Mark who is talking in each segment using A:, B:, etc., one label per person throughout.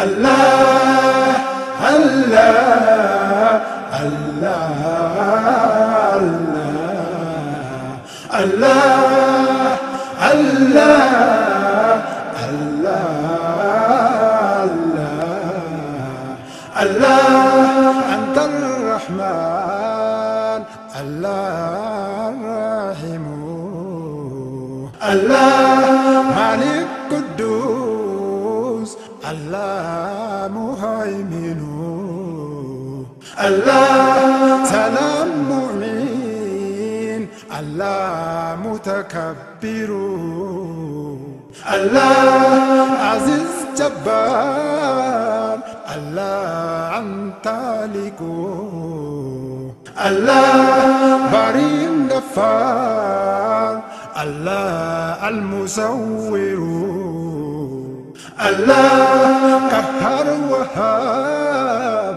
A: الله الله الله الله الله الله أنت الرحمن الله الرحيم الله مالك قدوس الله مهيمن الله سلام مؤمن الله متكبر الله عزيز جبار الله أنت لك الله بريء غفار الله المصور الله قهار وهاب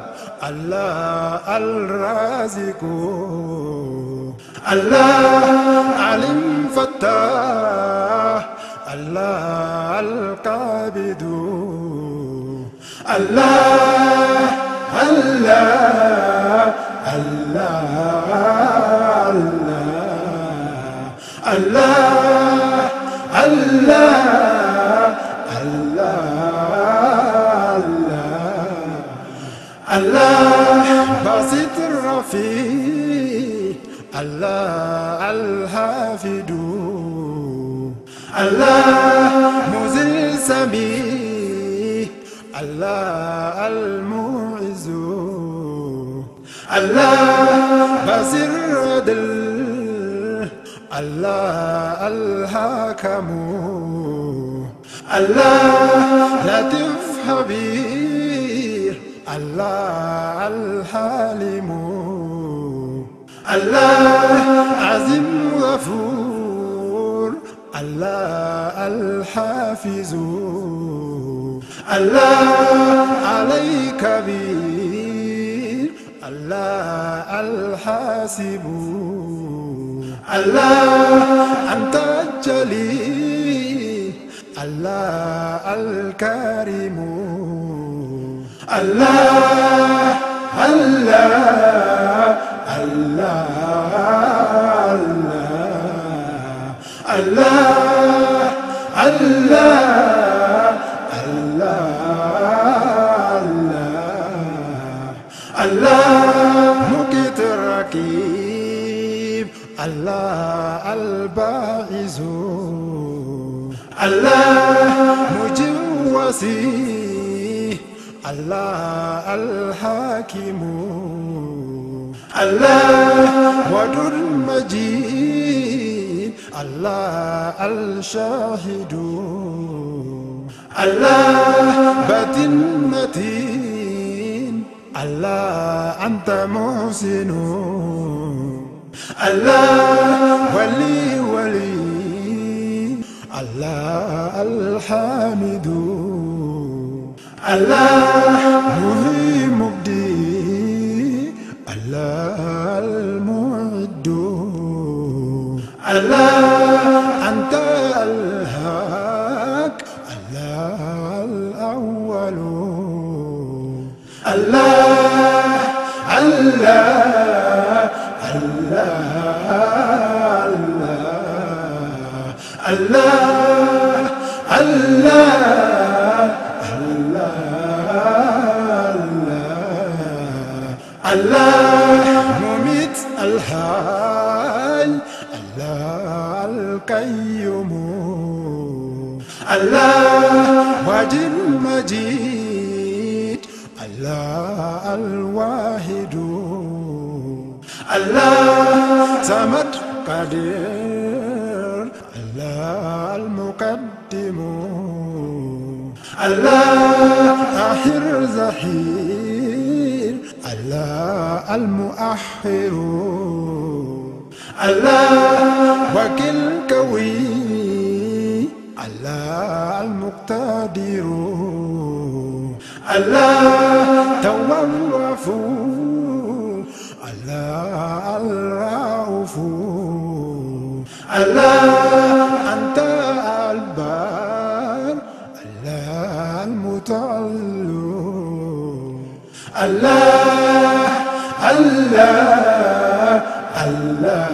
A: الله الرازق الله عليم فتاح الله القابض الله الله الله الله الله الله باسط الرفيع الله الحافظ الله مذل سميع الله المعز الله بصير عدل الله الحكم الله لطيف خبير الله الحليم الله عظيم غفور الله الحافظ الله عليك كبير الله الحاسب الله أنت الجليل الله الكريم الله الله الله الله الله الله مقيت الركيب الله الباعث الله مجوسي الله الحاكم الله ودود المجيد الله الشاهد الله باطن متين الله أنت محسن الله ولي الله الحامد الله محيي مبدي الله المعد الله أنت الحق الله الأول الله الله الله الله الله الله مميت الحي الله القيوم الله واجد مجيد الله الواحد الله صمد قدير الله المقدم الله آخر زهير الله المؤخر الله وكل قوي الله المقتدر الله تواب الله الرؤوف الله أنت البار الله المتعال الله الله الله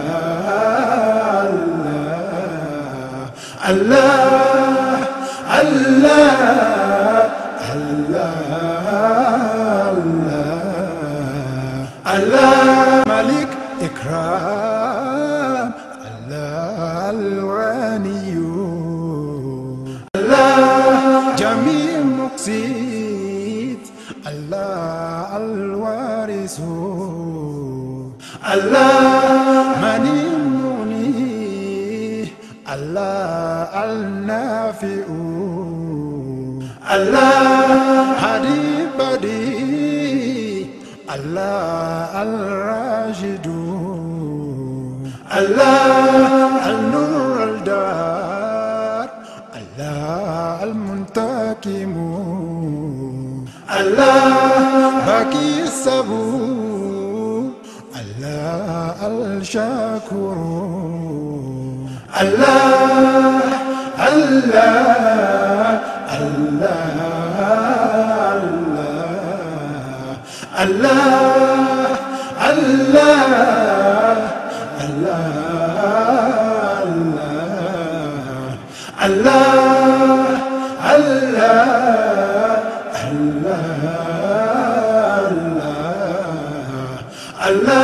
A: الله الله الله ملك إكرام الله الغني الله جميع مقسيط الله الوارث الله من المغني الله النافع الله هادي بديع الله الراشد الله النور الدار الله المنتقم الله باقي الصبور الله الشاكر الله الله الله الله الله الله الله الله الله